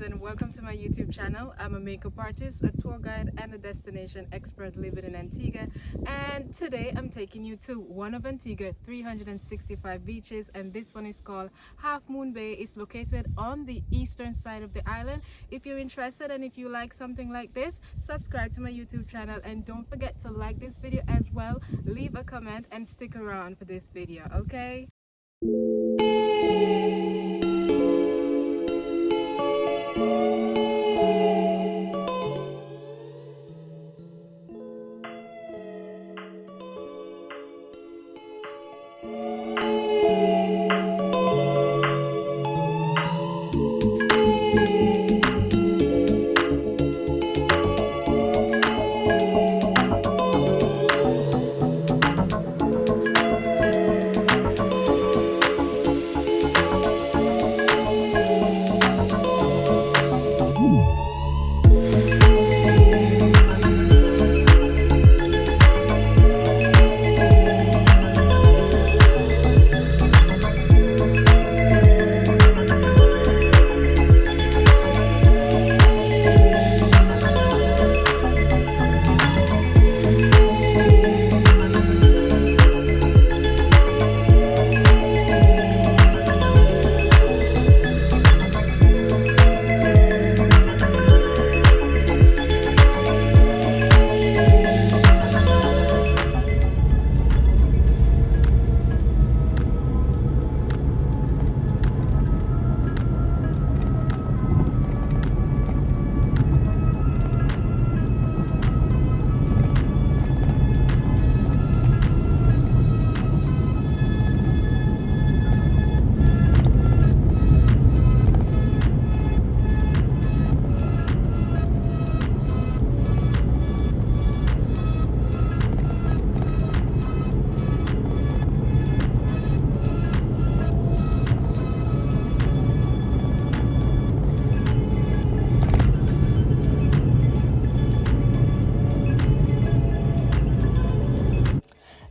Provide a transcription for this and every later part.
and welcome to my YouTube channel. I'm a makeup artist, a tour guide, and a destination expert living in Antigua. And today I'm taking you to one of Antigua's 365 beaches, and this one is called Half Moon Bay. It's located on the eastern side of the island. If you're interested and if you like something like this, subscribe to my YouTube channel and don't forget to like this video as well. Leave a comment and stick around for this video, okay?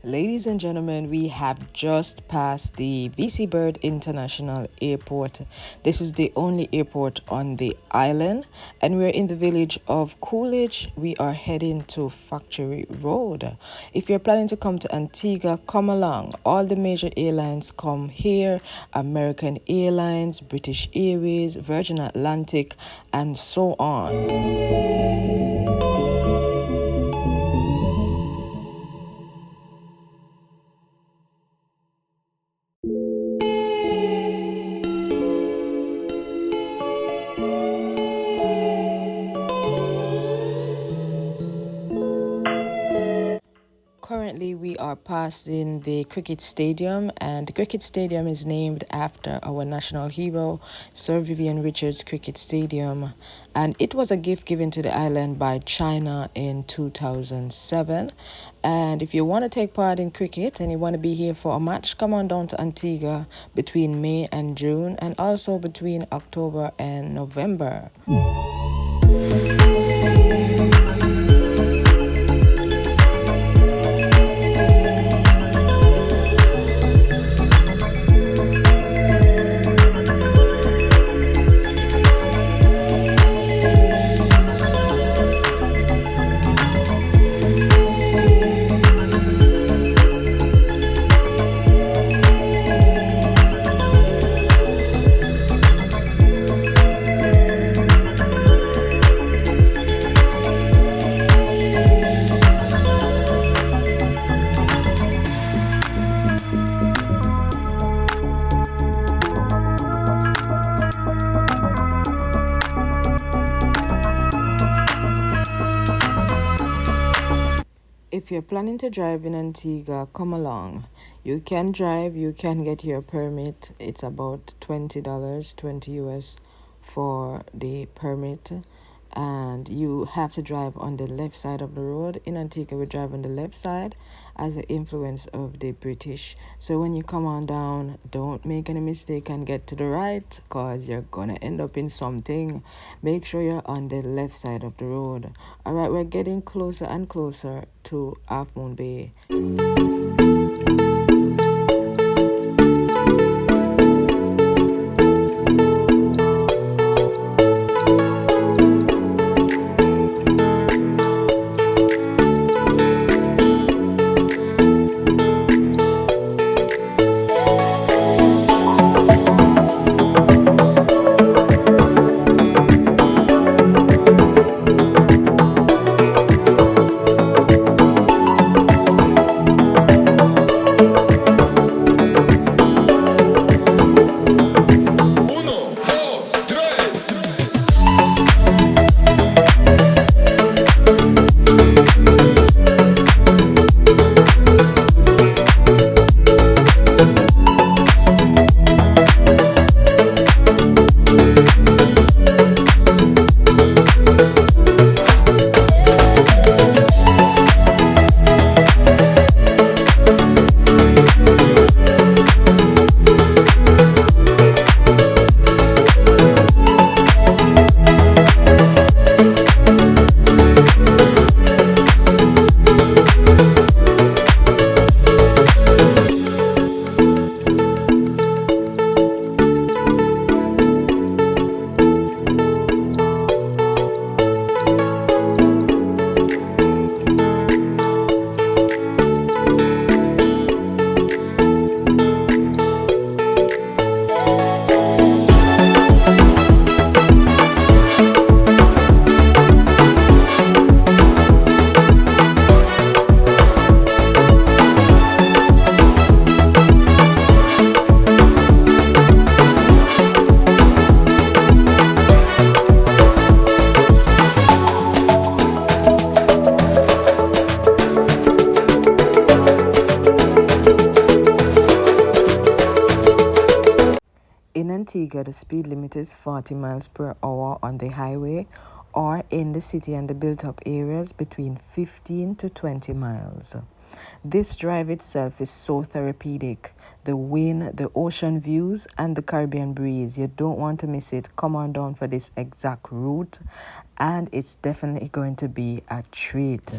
Ladies and gentlemen, we have just passed the BC Bird International Airport. This is the only airport on the island, and we're in the village of Coolidge. We are heading to Factory Road. If you're planning to come to Antigua, come along. All the major airlines come here: American Airlines, British Airways, Virgin Atlantic, and so on. Currently, we are passing the cricket stadium, and the cricket stadium is named after our national hero, Sir Vivian Richards Cricket Stadium, and it was a gift given to the island by China in 2007. And if you want to take part in cricket and you want to be here for a match, come on down to Antigua between May and June, and also between October and November. If you're planning to drive in Antigua, come along. You can drive, you can get your permit. It's about $20, 20 US for the permit. And you have to drive on the left side of the road. In Antigua, we drive on the left side as the influence of the British. So when you come on down, don't make any mistake and get to the right, because you're gonna end up in something. Make sure you're on the left side of the road. All right, we're getting closer and closer to Half Moon Bay. Antigua, the speed limit is 40 miles per hour on the highway, or in the city and the built up areas between 15 to 20 miles. This drive itself is so therapeutic. The wind, the ocean views, and the Caribbean breeze. You don't want to miss it. Come on down for this exact route, and it's definitely going to be a treat.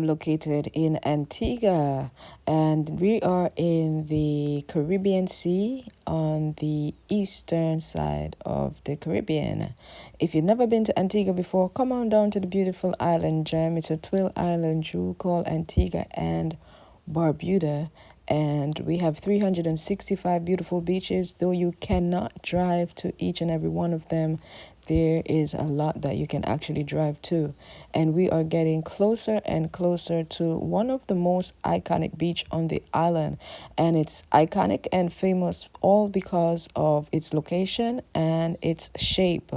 Located in Antigua, and we are in the Caribbean Sea on the eastern side of the Caribbean. If you've never been to Antigua before, come on down to the beautiful island gem. It's a twin island jewel called Antigua and Barbuda, and we have 365 beautiful beaches. Though you cannot drive to each and every one of them, there is a lot that you can actually drive to, and we are getting closer and closer to one of the most iconic beach on the island, and it's iconic and famous all because of its location and its shape.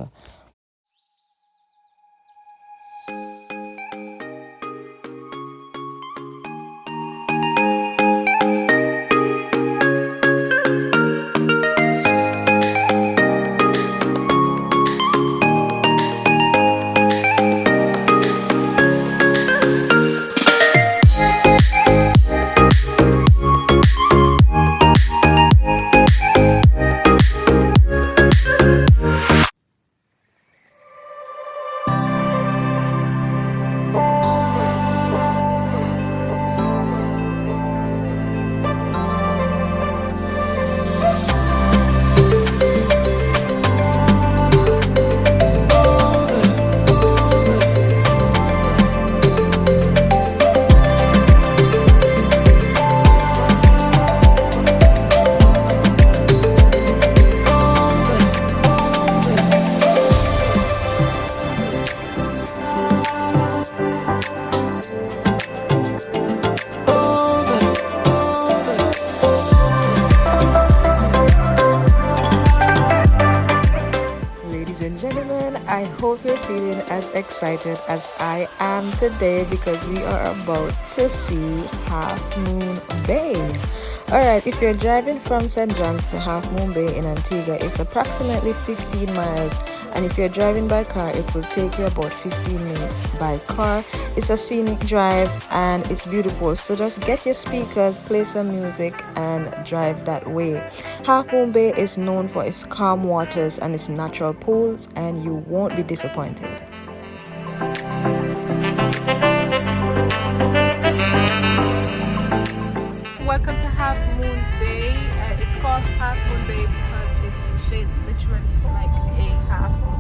I hope you're feeling as excited as I am today because we are about to see Half Moon Bay. Alright, if you're driving from St. John's to Half Moon Bay in Antigua, it's approximately 15 miles, and if you're driving by car, it will take you about 15 minutes by car. It's a scenic drive and it's beautiful, so just get your speakers, play some music, and drive that way. Half Moon Bay is known for its calm waters and its natural pools, and you won't be disappointed. Welcome to Half Moon Bay. It's called Half Moon Bay because it's shaped literally like a half moon.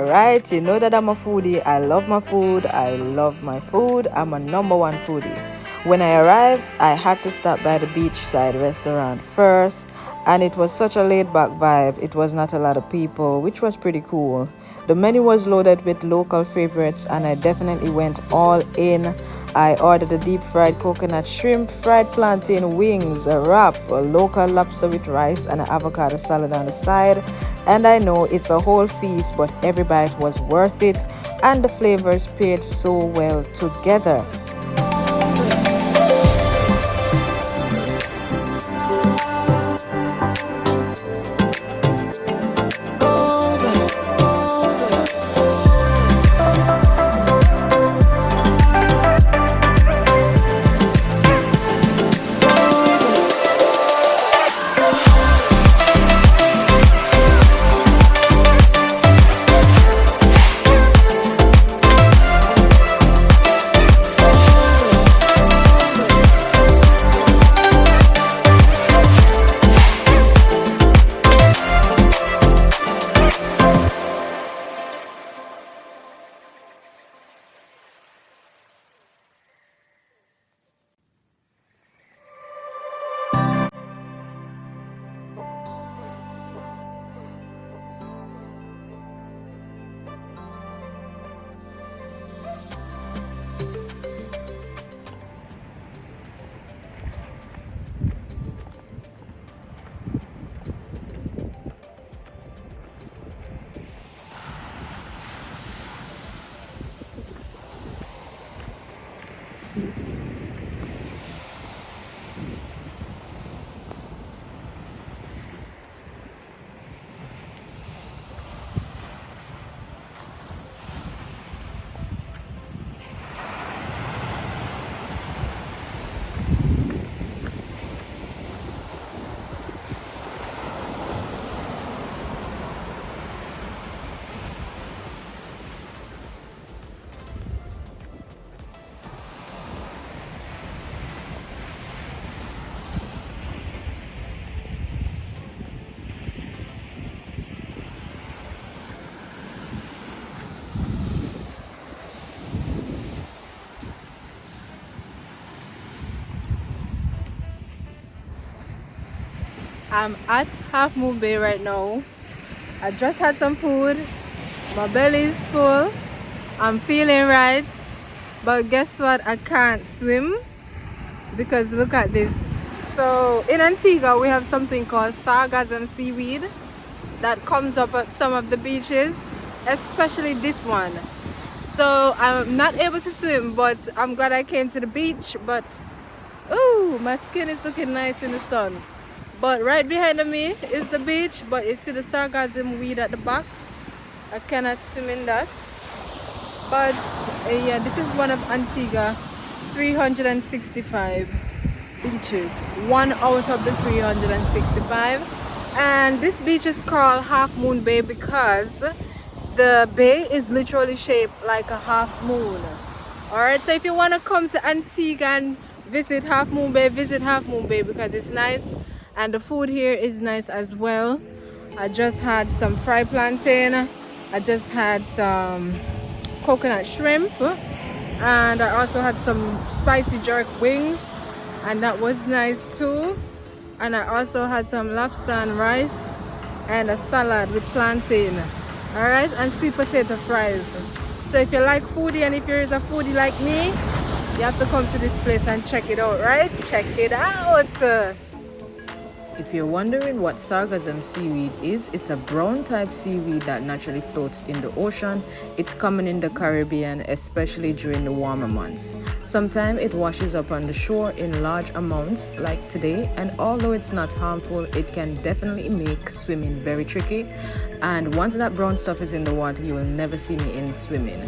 right, you know that I'm a foodie. I love my food. I love my food. I'm a number one foodie. When I arrived, I had to stop by the beachside restaurant first, and it was such a laid back vibe. It was not a lot of people, which was pretty cool. The menu was loaded with local favorites, and I definitely went all in. I ordered a deep fried coconut shrimp, fried plantain wings, a wrap, a local lobster with rice, and an avocado salad on the side. And I know it's a whole feast, but every bite was worth it, and the flavors paired so well together. I'm at Half Moon Bay right now. I just had some food. My belly is full. I'm feeling right. But guess what? I can't swim because look at this. So in Antigua, we have something called Sargassum seaweed that comes up at some of the beaches, especially this one. So I'm not able to swim, but I'm glad I came to the beach. But ooh, my skin is looking nice in the sun. But right behind me is the beach, but you see the sargassum weed at the back. I cannot swim in that. But yeah, this is one of Antigua 365 beaches. One out of the 365. And this beach is called Half Moon Bay because the bay is literally shaped like a half moon. Alright, so if you want to come to Antigua and visit Half Moon Bay, visit Half Moon Bay because it's nice. And the food here is nice as well. I just had some fried plantain. I just had some coconut shrimp. And I also had some spicy jerk wings. And that was nice too. And I also had some lobster and rice. And a salad with plantain. Alright, and sweet potato fries. So if you like foodie and if you're a foodie like me, you have to come to this place and check it out, right? Check it out. If you're wondering what sargassum seaweed is, it's a brown type seaweed that naturally floats in the ocean. It's common in the Caribbean, especially during the warmer months. Sometimes it washes up on the shore in large amounts like today, and although it's not harmful, it can definitely make swimming very tricky. And once that brown stuff is in the water, you will never see me in swimming.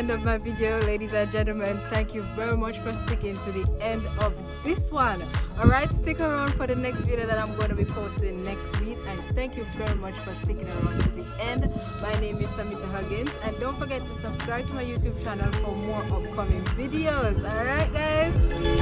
end of my video, ladies and gentlemen. Thank you very much for sticking to the end of this one. Alright, stick around for the next video that I'm going to be posting next week, and thank you very much for sticking around to the end. My name is Samita Huggins, and don't forget to subscribe to my YouTube channel for more upcoming videos. Alright guys.